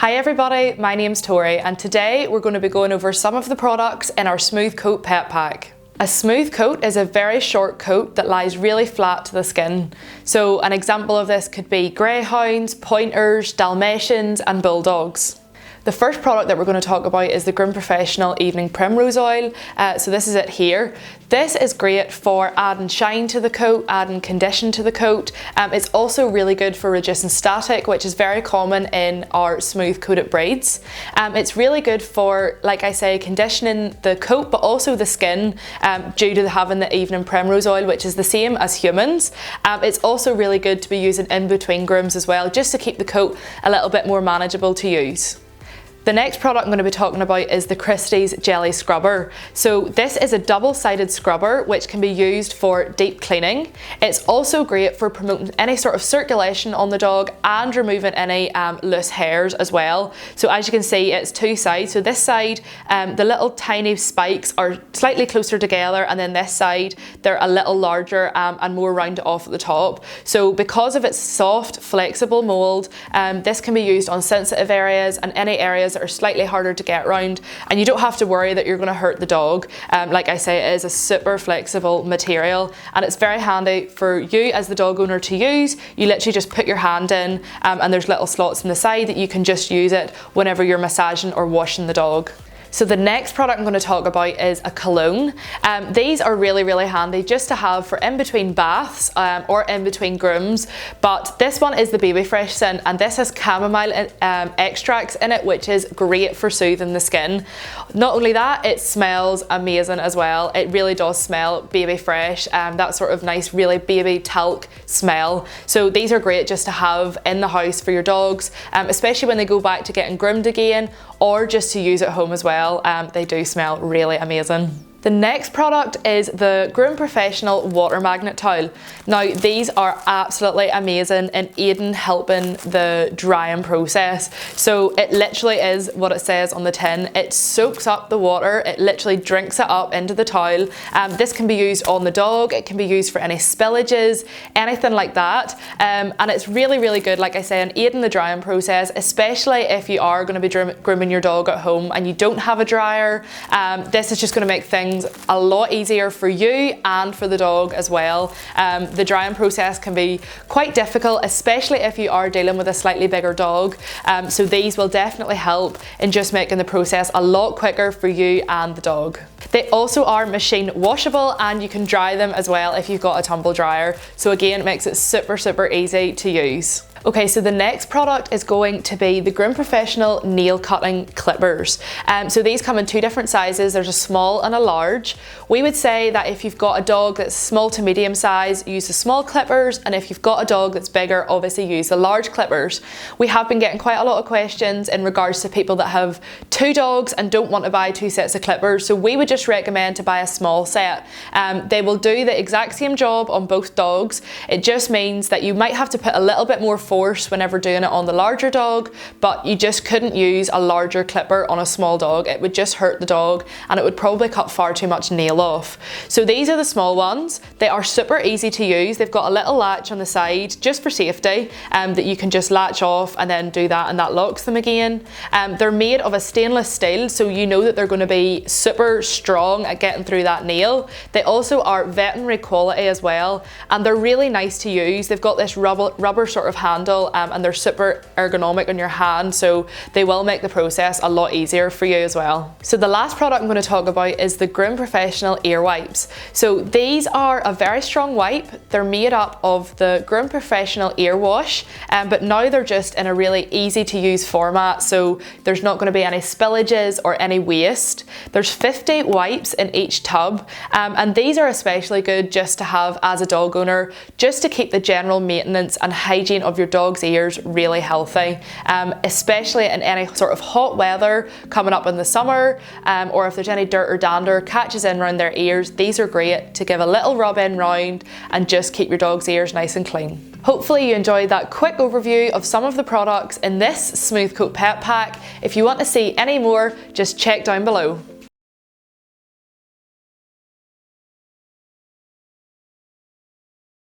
Hi everybody, my name's Tori and today we're going to be going over some of the products in our Smooth Coat Pet Pack. A smooth coat is a very short coat that lies really flat to the skin. So an example of this could be greyhounds, pointers, Dalmatians and bulldogs. The first product that we're going to talk about is the Groom Professional Evening Primrose Oil. So this is it here. This is great for adding shine to the coat, adding condition to the coat. It's also really good for reducing static, which is very common in our smooth coated breeds. It's really good for, like I say, conditioning the coat, but also the skin due to having the Evening Primrose Oil, which is the same as humans. It's also really good to be using in between grooms as well, just to keep the coat a little bit more manageable to use. The next product I'm going to be talking about is the Christies Jelly Scrubber. So this is a double-sided scrubber which can be used for deep cleaning. It's also great for promoting any sort of circulation on the dog and removing any loose hairs as well. So as you can see, it's two sides. So this side, the little tiny spikes are slightly closer together, and then this side, they're a little larger and more rounded off at the top. So because of its soft, flexible mold, this can be used on sensitive areas and any areas that are slightly harder to get around, and you don't have to worry that you're going to hurt the dog. Like I say, it is a super flexible material and it's very handy for you as the dog owner to use. You literally just put your hand in and there's little slots in the side that you can just use it whenever you're massaging or washing the dog. So the next product I'm going to talk about is a cologne. These are really handy just to have for in between baths or in between grooms, but this one is the Baby Fresh scent and this has chamomile extracts in it, which is great for soothing the skin. Not only that, it smells amazing as well. It really does smell baby fresh, that sort of nice really baby talc smell. So these are great just to have in the house for your dogs, especially when they go back to getting groomed again, or just to use at home as well. They do smell really amazing. The next product is the Groom Professional Water Magnet Towel. Now these are absolutely amazing in aiding helping the drying process. So it literally is what it says on the tin. It soaks up the water, it literally drinks it up into the towel. This can be used on the dog, it can be used for any spillages, anything like that. And it's really good, like I say, in aiding the drying process, especially if you are going to be grooming your dog at home and you don't have a dryer. This is just going to make things a lot easier for you and for the dog as well. The drying process can be quite difficult, especially if you are dealing with a slightly bigger dog. So these will definitely help in just making the process a lot quicker for you and the dog. They also are machine washable and you can dry them as well if you've got a tumble dryer. So again, it makes it super easy to use. Okay, so the next product is going to be the Groom Professional Nail Cutting Clippers. So these come in two different sizes. There's a small and a large. We would say that if you've got a dog that's small to medium size, use the small clippers, and if you've got a dog that's bigger, obviously use the large clippers. We have been getting quite a lot of questions in regards to people that have two dogs and don't want to buy two sets of clippers, so we would just recommend to buy a small set. They will do the exact same job on both dogs. It just means that you might have to put a little bit more force whenever doing it on the larger dog, but you just couldn't use a larger clipper on a small dog. It would just hurt the dog and it would probably cut far too much nail off. So these are the small ones. They are super easy to use. They've got a little latch on the side just for safety that you can just latch off and then do that, and that locks them again. They're made of a stainless steel, so you know that they're going to be super strong at getting through that nail. They also are veterinary quality as well, and they're really nice to use. They've got this rubber sort of handle, and they're super ergonomic on your hand, so they will make the process a lot easier for you as well. So the last product I'm going to talk about is the Groom Professional Ear Wipes. So these are a very strong wipe. They're made up of the Groom Professional Ear Wash, but now they're just in a really easy to use format, so there's not going to be any spillages or any waste. There's 50 wipes in each tub, and these are especially good just to have as a dog owner, just to keep the general maintenance and hygiene of your dog's ears really healthy, especially in any sort of hot weather coming up in the summer, or if there's any dirt or dander catches in around their ears. These are great to give a little rub in round and just keep your dog's ears nice and clean. Hopefully you enjoyed that quick overview of some of the products in this Smooth Coat Pet Pack. If you want to see any more, just check down below.